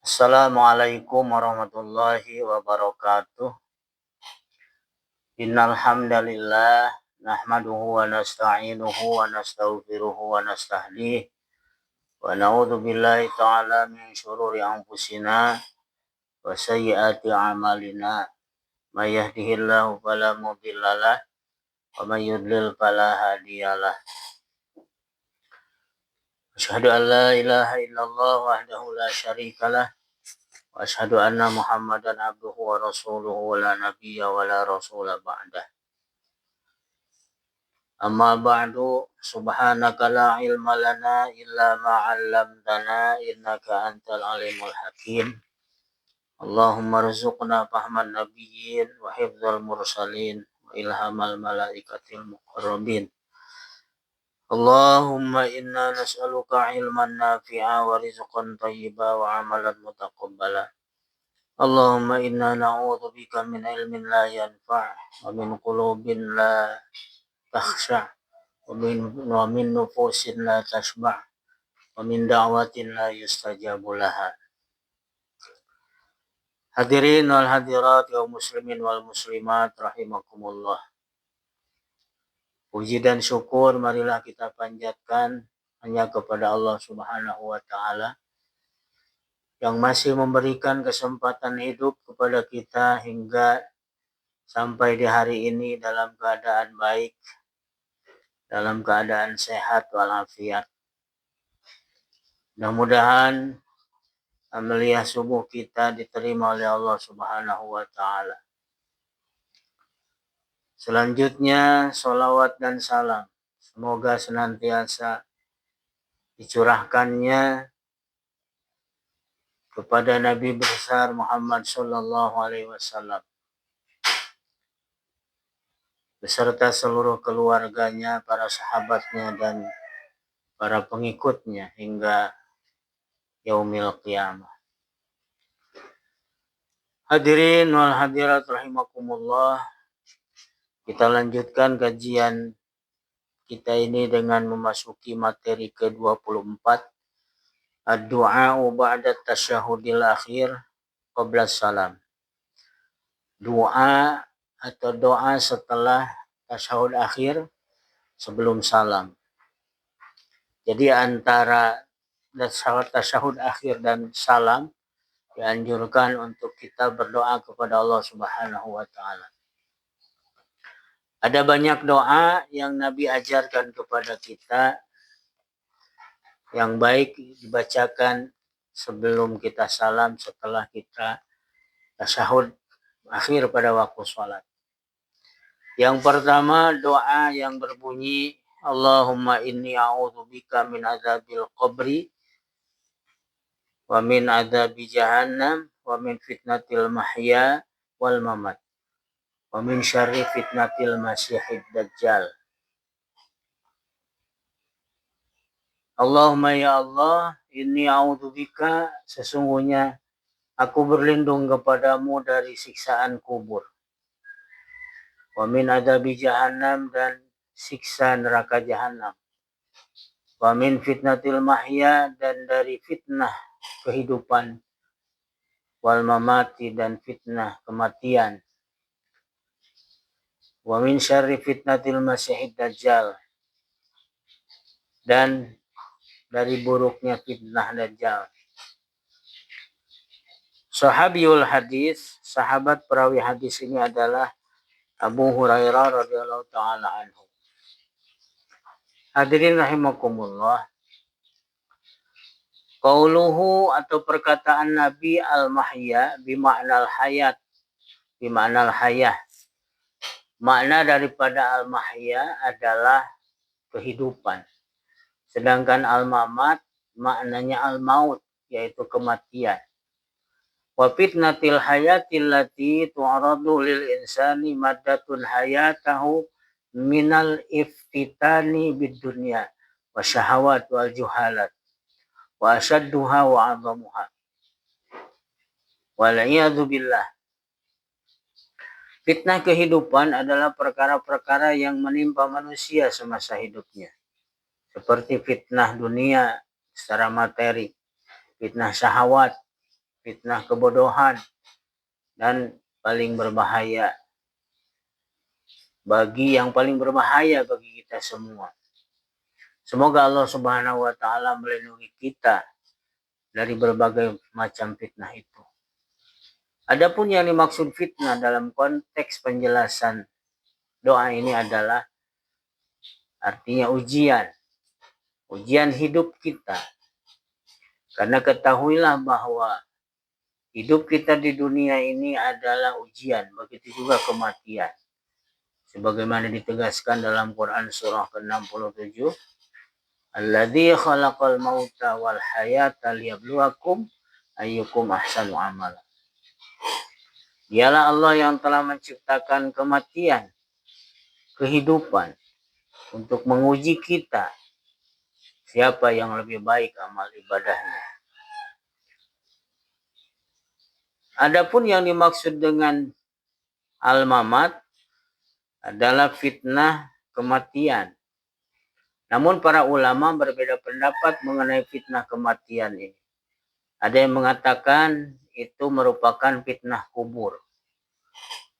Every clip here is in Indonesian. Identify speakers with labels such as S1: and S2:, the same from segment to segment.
S1: Assalamualaikum warahmatullahi wabarakatuh. Innal hamdalillah nahmaduhu wa nasta'inuhu wa nastaghfiruhu wa nastahdiih wa na'udzu billahi ta'ala min syururi anfusina wa sayyiati a'malina. May yahdihillahu fala mudhillalah wa may yudlil fala hadiyalah. Asyhadu an la ilaha illallah wahdahu la syarikalah wa asyhadu anna Muhammadan abduhu wa rasuluhu wa la nabiyya wa la rasula ba'dah. Amma ba'du, subhanaka la ilma lana illa ma 'allamtana innaka antal alimul hakim. Allahumma rzuqna fahman nabiyyin wa hifdzal mursalin wa ilhamal malaikatil muqarrabin. Allahumma inna nas'aluka ilman nafi'a wa rizqan thayyiba wa amalan mutaqabbala. Allahumma inna na'udzubika min ilmin la yanfa' wa min qulubin la takhsha' wa min nufusin la tashba' wa min da'watin la yustajabu laha. Hadirin wal hadirat kaum muslimin wal muslimat rahimakumullah. Puji dan syukur marilah kita panjatkan hanya kepada Allah Subhanahu wa taala yang masih memberikan kesempatan hidup kepada kita hingga sampai di hari ini dalam keadaan baik, dalam keadaan sehat walafiat. Mudah-mudahan amaliyah subuh kita diterima oleh Allah Subhanahu wa taala. Selanjutnya sholawat dan salam semoga senantiasa dicurahkannya kepada Nabi besar Muhammad sallallahu alaihi wasallam beserta seluruh keluarganya, para sahabatnya dan para pengikutnya hingga yaumil qiyamah. Hadirin wal hadirat rahimakumullah, kita lanjutkan kajian kita ini dengan memasuki materi ke-24, ad-du'a'u ba'da tasyahudil akhir qabla salam. Doa atau doa setelah tasyahud akhir sebelum salam. Jadi antara tasyahud akhir dan salam dianjurkan untuk kita berdoa kepada Allah Subhanahu wa taala. Ada banyak doa yang Nabi ajarkan kepada kita yang baik dibacakan sebelum kita salam, setelah kita tasyahud akhir pada waktu sholat. Yang pertama doa yang berbunyi Allahumma inni a'udzubika min adzabil qabri wa min adzabi jahannam wa min fitnatil mahya wal mamat wa min syarri fitnatil masyihid dajjal. Allahumma ya Allah, inni a'udzubika, sesungguhnya aku berlindung kepadamu dari siksaan kubur. Wa min adzabi jahannam, dan siksa neraka jahannam. Wa min fitnatil mahya, dan dari fitnah kehidupan. Wal mamati, dan fitnah kematian. Wa min syarri fitnatil masyihid dajjal, dan dari buruknya fitnah dajjal. Sahabiyul hadis, sahabat perawi hadis ini adalah Abu Hurairah radhiyallahu taala anhu. Hadirin rahimakumullah. Qauluhu atau perkataan Nabi al-mahya bima'nal hayat, bima'nal hayah. Makna daripada al-mahya adalah kehidupan. Sedangkan al-mamat maknanya al-maut, yaitu kematian. Wa fitnatil hayatil lati tu'aradu lil insani maddatun hayatahu minal iftitani bid dunya wa syahawat wal juhalat wa asyadduha wa azamuha wal iyadu billah. Fitnah kehidupan adalah perkara-perkara yang menimpa manusia semasa hidupnya, seperti fitnah dunia secara materi, fitnah syahwat, fitnah kebodohan, dan paling berbahaya bagi kita semua. Semoga Allah Subhanahu wa taala melindungi kita dari berbagai macam fitnah itu. Adapun yang dimaksud fitnah dalam konteks penjelasan doa ini adalah artinya ujian hidup kita. Karena ketahuilah bahwa hidup kita di dunia ini adalah ujian, begitu juga kematian. Sebagaimana ditegaskan dalam Quran surah ke-67, Alladzi khalaqal mauta wal hayata liyabluwakum ayyukum ahsanu amala. Dialah Allah yang telah menciptakan kematian, kehidupan, untuk menguji kita siapa yang lebih baik amal ibadahnya. Adapun yang dimaksud dengan al-mamat adalah fitnah kematian. Namun para ulama berbeda pendapat mengenai fitnah kematian ini. Ada yang mengatakan itu merupakan fitnah kubur.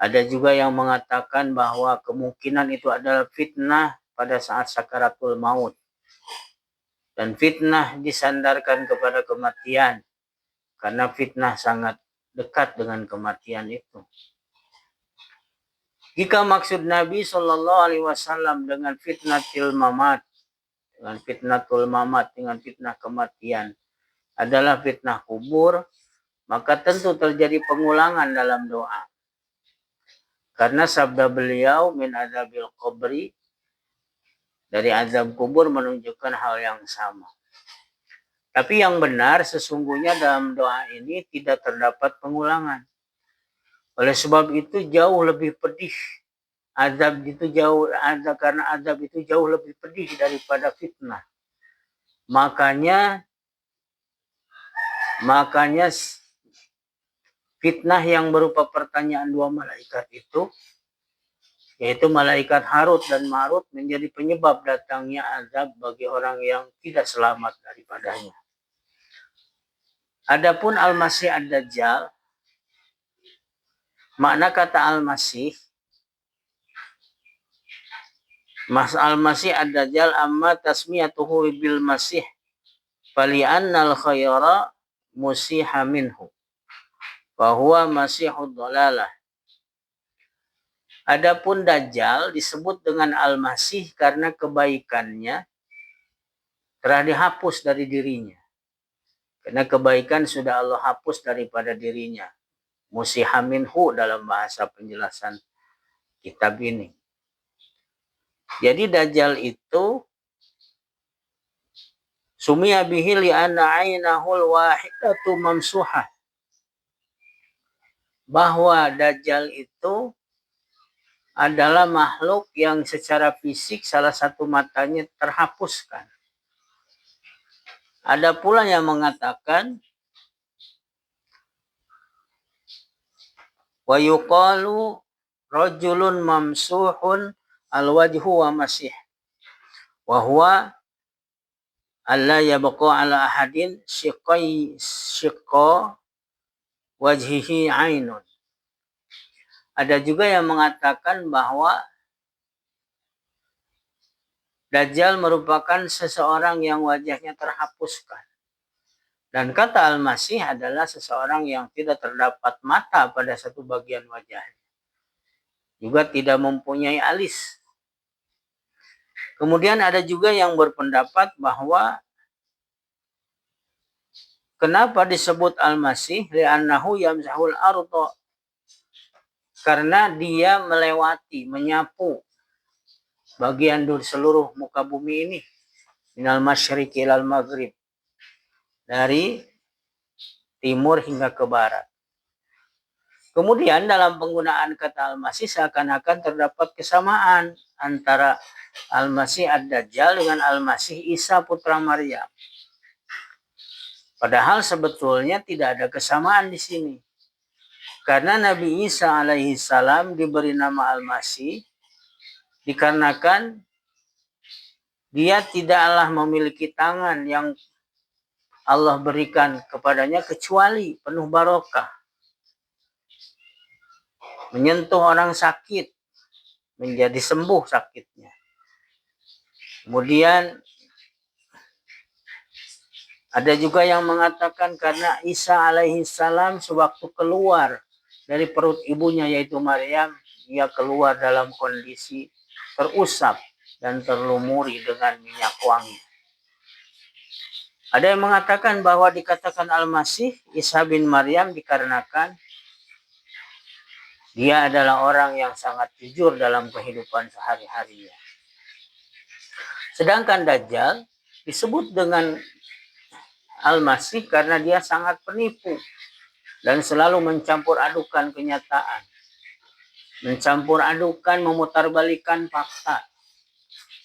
S1: Ada juga yang mengatakan bahwa kemungkinan itu adalah fitnah pada saat sakaratul maut. Dan fitnah disandarkan kepada kematian. Karena fitnah sangat dekat dengan kematian itu. Jika maksud Nabi SAW dengan fitnatul mamat, dengan fitnah kematian adalah fitnah kubur, maka tentu terjadi pengulangan dalam doa. Karena sabda beliau min azabil qabri, dari azab kubur menunjukkan hal yang sama. Tapi yang benar sesungguhnya dalam doa ini tidak terdapat pengulangan. Oleh sebab itu jauh lebih pedih. Karena azab itu jauh lebih pedih daripada fitnah. Makanya fitnah yang berupa pertanyaan dua malaikat itu, yaitu malaikat Harut dan Marut, menjadi penyebab datangnya azab bagi orang yang tidak selamat daripadanya. Adapun Al-Masih Ad-Dajjal, makna kata Al-Masih Ad-Dajjal amma tasmiyatuhu bil masih fali'annal khayra musiha minhu wa huwa masihud dhalalah. Adapun Dajjal disebut dengan Al-Masih karena kebaikannya telah dihapus dari dirinya. Karena kebaikan sudah Allah hapus daripada dirinya. Musiha minhu dalam bahasa penjelasan kitab ini. Jadi Dajjal itu sumiya bihi li'anna aynahul wahidatu mamsuhah. Bahwa Dajjal itu adalah makhluk yang secara fisik salah satu matanya terhapuskan. Ada pula yang mengatakan wa yuqalu rajulun mamsuhun al-wajhu wa masih wa huwa alla yabqa ala ahadin shiqqa wajhihi ainun. Ada juga yang mengatakan bahwa Dajjal merupakan seseorang yang wajahnya terhapuskan. Dan kata Al-Masih adalah seseorang yang tidak terdapat mata pada satu bagian wajahnya. Juga tidak mempunyai alis. Kemudian ada juga yang berpendapat bahwa kenapa disebut Al-Masih? Li'annahu yamsahul ardo. Karena dia melewati, menyapu bagian dari seluruh muka bumi ini. Minal masyriqi ilal maghrib. Dari timur hingga ke barat. Kemudian dalam penggunaan kata Al-Masih seakan-akan terdapat kesamaan antara Al-Masih Ad-Dajjal dengan Al-Masih Isa putra Maryam. Padahal sebetulnya tidak ada kesamaan di sini. Karena Nabi Isa alaihi salam diberi nama Al-Masih dikarenakan dia tidaklah memiliki tangan yang Allah berikan kepadanya kecuali penuh barokah. Menyentuh orang sakit, menjadi sembuh sakitnya. Kemudian ada juga yang mengatakan karena Isa alaihi salam sewaktu keluar dari perut ibunya yaitu Maryam, ia keluar dalam kondisi terusap dan terlumuri dengan minyak wangi. Ada yang mengatakan bahwa dikatakan Al-Masih Isa bin Maryam dikarenakan dia adalah orang yang sangat jujur dalam kehidupan sehari-harinya. Sedangkan Dajjal disebut dengan Al-Masih karena dia sangat penipu dan selalu mencampur adukan kenyataan. Mencampur adukan, memutarbalikkan fakta.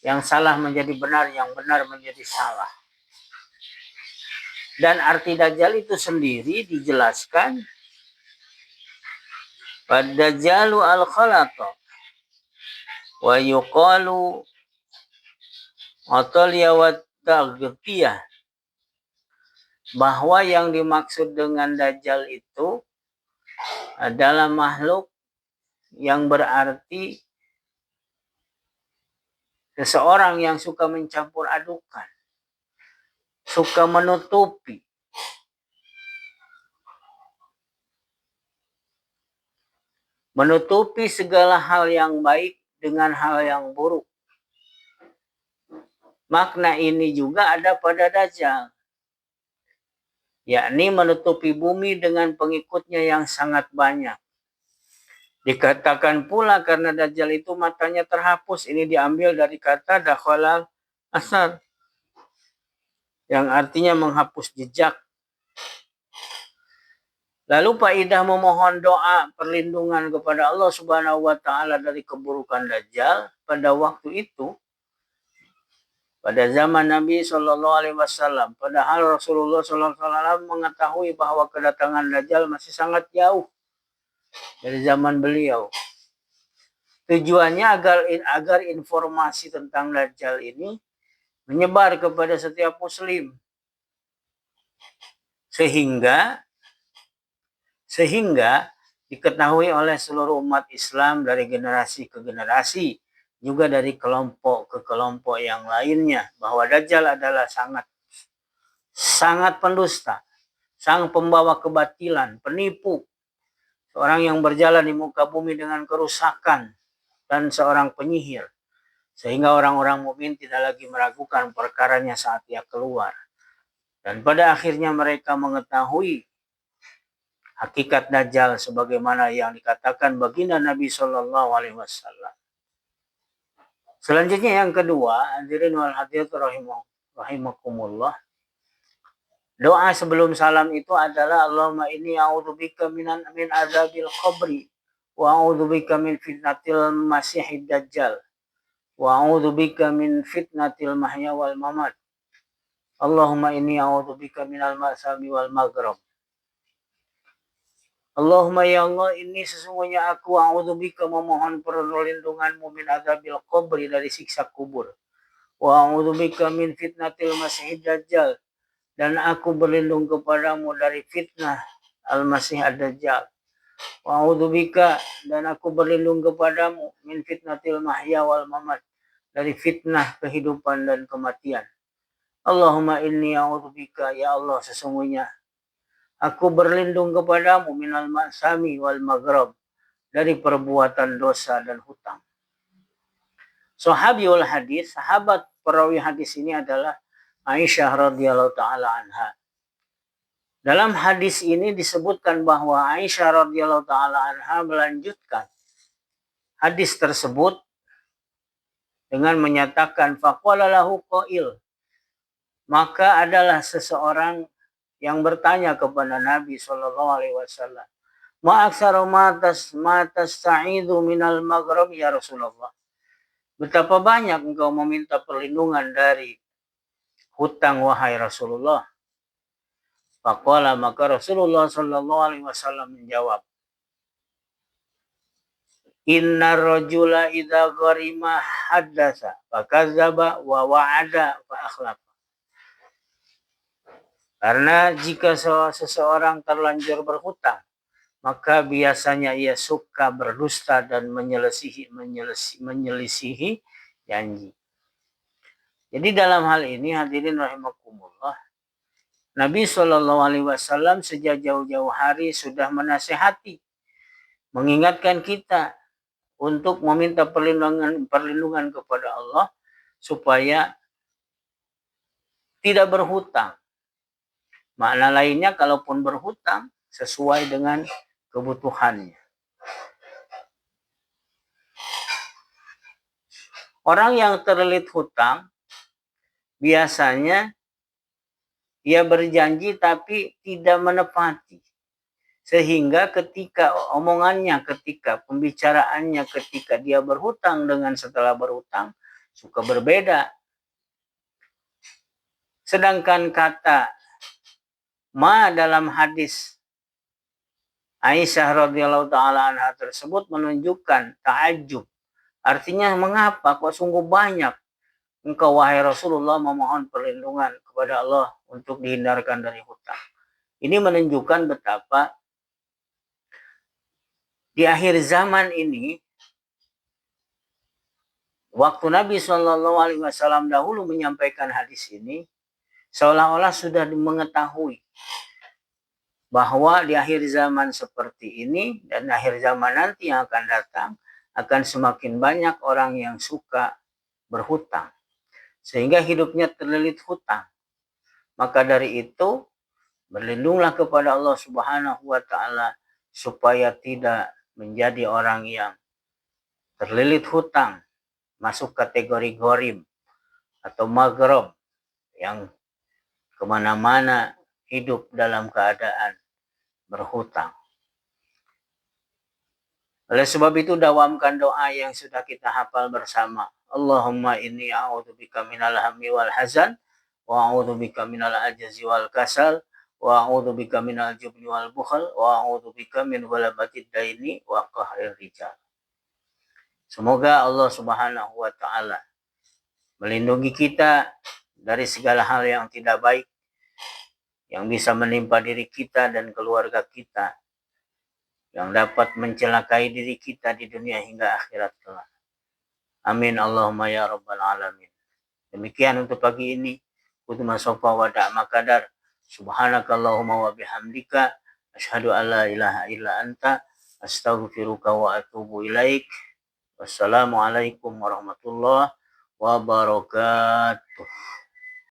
S1: Yang salah menjadi benar, yang benar menjadi salah. Dan arti Dajjal itu sendiri dijelaskan pada Dajjalu al-khalata wa yuqalu ataliya wa taghfiyah, bahwa yang dimaksud dengan Dajjal itu adalah makhluk yang berarti seseorang yang suka mencampur adukan, suka menutupi segala hal yang baik dengan hal yang buruk. Makna ini juga ada pada Dajjal, yakni menutupi bumi dengan pengikutnya yang sangat banyak. Dikatakan pula karena Dajjal itu matanya terhapus, ini diambil dari kata dakhalal asar, yang artinya menghapus jejak. Lalu Faidah memohon doa perlindungan kepada Allah Subhanahu wa taala dari keburukan Dajjal pada waktu itu, pada zaman Nabi Shallallahu alaihi wasallam. Padahal Rasulullah Shallallahu alaihi wasallam mengetahui bahwa kedatangan Dajjal masih sangat jauh dari zaman beliau. Tujuannya agar informasi tentang Dajjal ini menyebar kepada setiap muslim. Sehingga diketahui oleh seluruh umat Islam dari generasi ke generasi, juga dari kelompok ke kelompok yang lainnya, bahwa Dajjal adalah sangat pendusta, sang pembawa kebatilan, penipu, seorang yang berjalan di muka bumi dengan kerusakan, dan seorang penyihir, sehingga orang-orang mukmin tidak lagi meragukan perkaranya saat ia keluar. Dan pada akhirnya mereka mengetahui hakikat Dajjal sebagaimana yang dikatakan baginda Nabi Shallallahu alaihi wasallam. Selanjutnya yang kedua, hadirin wal hadirat rahimakumullah. Doa sebelum salam itu adalah Allahumma inni a'udzubika min azabil qabri wa a'udzubika min fitnatil masiihid dajjal wa a'udzubika min fitnatil mahya wal mamat. Allahumma inni a'udzubika minal ma'sami wal maghrib. Allahumma ya Allah, ini sesungguhnya aku a'udzubika memohon perlindunganmu min azabil qabri, dari siksa kubur. Wa a'udzubika min fitnatil masiihid dajjal, dan aku berlindung kepadamu dari fitnah al-masih ad-dajjal. Wa a'udzubika, dan aku berlindung kepadamu min fitnatil mahya wal mamat, dari fitnah kehidupan dan kematian. Allahumma inni a'udzubika, ya Allah sesungguhnya aku berlindung kepadamu minal ma'sami wal maghrib, dari perbuatan dosa dan hutang. Sahabiul hadis, sahabat perawi hadis ini adalah Aisyah radhiyallahu taala anha. Dalam hadis ini disebutkan bahwa Aisyah radhiyallahu taala anha melanjutkan hadis tersebut dengan menyatakan faqala lahu qail, maka adalah seseorang yang bertanya kepada Nabi Shallallahu alaihi wasallam, ma aktsara ma tasta'idu minal maghrib ya Rasulullah. Betapa banyak engkau meminta perlindungan dari hutang wahai Rasulullah. Faqala, maka Rasulullah Shallallahu alaihi wasallam menjawab, inna rajula idza gharima haddatsa fa kadzdzaba wa wa'ada fa akhlafa. Karena jika seseorang terlanjur berhutang, maka biasanya ia suka berdusta dan menyelisihi janji. Jadi dalam hal ini hadirin rahimakumullah, Nabi SAW sejak jauh-jauh hari sudah menasihati, mengingatkan kita untuk meminta perlindungan kepada Allah supaya tidak berhutang. Makna lainnya, kalaupun berhutang sesuai dengan kebutuhannya. Orang yang terlilit hutang biasanya ia berjanji tapi tidak menepati. Sehingga ketika omongannya, ketika pembicaraannya ketika dia berhutang dengan setelah berhutang suka berbeda. Sedangkan kata ma dalam hadis Aisyah radhiyallahu taala anha tersebut menunjukkan ta'ajjub. Artinya, mengapa kok sungguh banyak engkau wahai Rasulullah memohon perlindungan kepada Allah untuk dihindarkan dari hutang. Ini menunjukkan betapa di akhir zaman ini, waktu Nabi SAW dahulu menyampaikan hadis ini, seolah-olah sudah mengetahui bahwa di akhir zaman seperti ini dan akhir zaman nanti yang akan datang, akan semakin banyak orang yang suka berhutang, sehingga hidupnya terlilit hutang. Maka dari itu, berlindunglah kepada Allah Subhanahu wa Ta'ala supaya tidak menjadi orang yang terlilit hutang, masuk kategori ghorim atau maghram, yang kemana-mana hidup dalam keadaan berhutang. Oleh sebab itu, dawamkan doa yang sudah kita hafal bersama. Allahumma inni a'udzubika minal hammi wal hazan, wa a'udzubika minal ajzi wal kasal, wa a'udzubika minal jubni wal bukhl, wa a'udzubika min ghalabatid daini wa qahril rijal. Semoga Allah Subhanahu wa Ta'ala melindungi kita dari segala hal yang tidak baik yang bisa menimpa diri kita dan keluarga kita, yang dapat mencelakai diri kita di dunia hingga akhirat kelak. Amin Allahumma ya rabbal alamin. Demikian untuk pagi ini. Kutuma sofa wa da'ma kadar. Subhanakallahumma wa bihamdika. Ashhadu an la ilaha illa anta. Astaghfiruka wa atubu ilaik. Wassalamualaikum warahmatullahi wabarakatuh.